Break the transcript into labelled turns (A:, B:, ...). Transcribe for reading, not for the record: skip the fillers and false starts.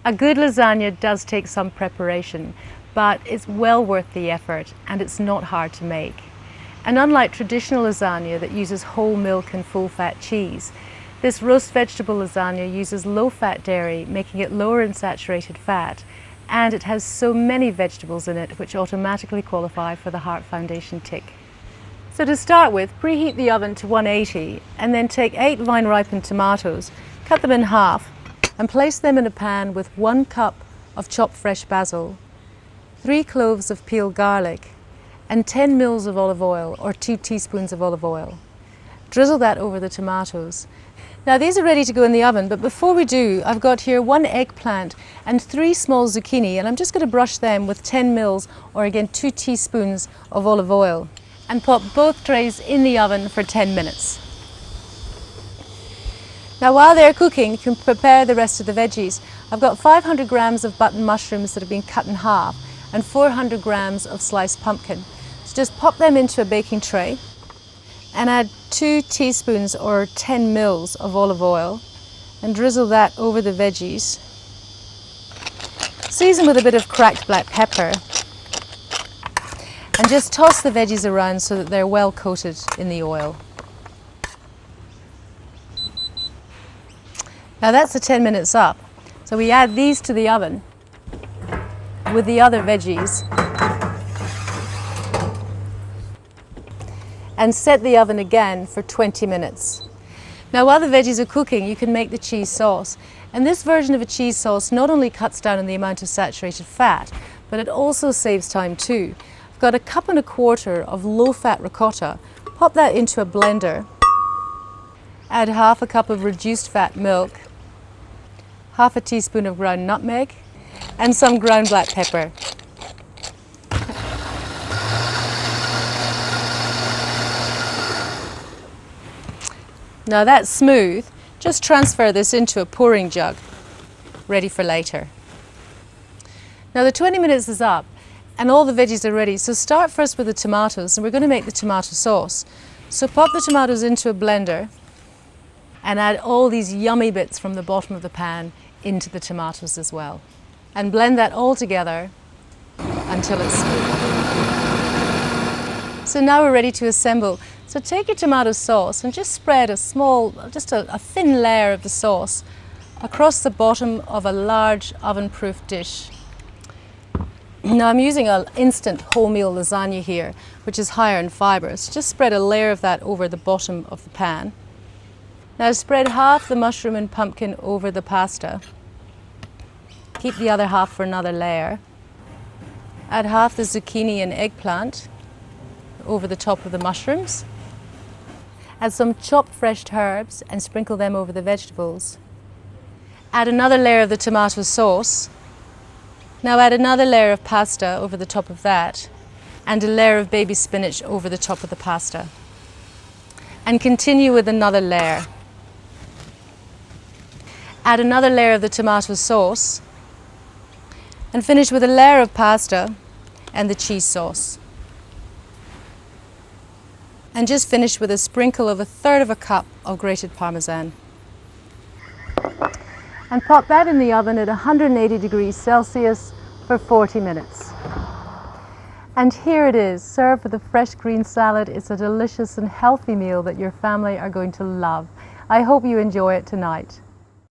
A: A good lasagna does take some preparation, but it's well worth the effort and it's not hard to make. And unlike traditional lasagna that uses whole milk and full-fat cheese, this roast vegetable lasagna uses low-fat dairy, making it lower in saturated fat, and it has so many vegetables in it which automatically qualify for the Heart Foundation tick. So to start with, preheat the oven to 180 and then take 8 vine-ripened tomatoes, cut them in half, and place them in a pan with 1 cup of chopped fresh basil, 3 cloves of peeled garlic, and 10 mils of olive oil or 2 teaspoons of olive oil. Drizzle that over the tomatoes. Now these are ready to go in the oven, but before we do, I've got here 1 eggplant and 3 small zucchini, and I'm just going to brush them with 10 mils or again 2 teaspoons of olive oil and pop both trays in the oven for 10 minutes. Now while they're cooking, you can prepare the rest of the veggies. I've got 500 grams of button mushrooms that have been cut in half and 400 grams of sliced pumpkin. So just pop them into a baking tray and add 2 teaspoons or 10 mils of olive oil and drizzle that over the veggies. Season with a bit of cracked black pepper and just toss the veggies around so that they're well coated in the oil. Now that's the 10 minutes up. So we add these to the oven with the other veggies and set the oven again for 20 minutes. Now while the veggies are cooking, you can make the cheese sauce. And this version of a cheese sauce not only cuts down on the amount of saturated fat, but it also saves time too. I've got 1.25 cups of low-fat ricotta. Pop that into a blender. Add half a cup of reduced fat milk, half a teaspoon of ground nutmeg, and some ground black pepper. Now that's smooth. Just transfer this into a pouring jug, ready for later. Now the 20 minutes is up and all the veggies are ready, so start first with the tomatoes, and we're going to make the tomato sauce. So pop the tomatoes into a blender and add all these yummy bits from the bottom of the pan into the tomatoes as well. And blend that all together until it's smooth. So now we're ready to assemble. So take your tomato sauce and just spread a thin layer of the sauce across the bottom of a large oven-proof dish. Now I'm using an instant wholemeal lasagna here, which is higher in fibre. So just spread a layer of that over the bottom of the pan. Now spread half the mushroom and pumpkin over the pasta. Keep the other half for another layer. Add half the zucchini and eggplant over the top of the mushrooms. Add some chopped fresh herbs and sprinkle them over the vegetables. Add another layer of the tomato sauce. Now add another layer of pasta over the top of that and a layer of baby spinach over the top of the pasta. And continue with another layer. Add another layer of the tomato sauce and finish with a layer of pasta and the cheese sauce. And just finish with a sprinkle of 1/3 cup of grated Parmesan. And pop that in the oven at 180 degrees Celsius for 40 minutes. And here it is, served with a fresh green salad. It's a delicious and healthy meal that your family are going to love. I hope you enjoy it tonight.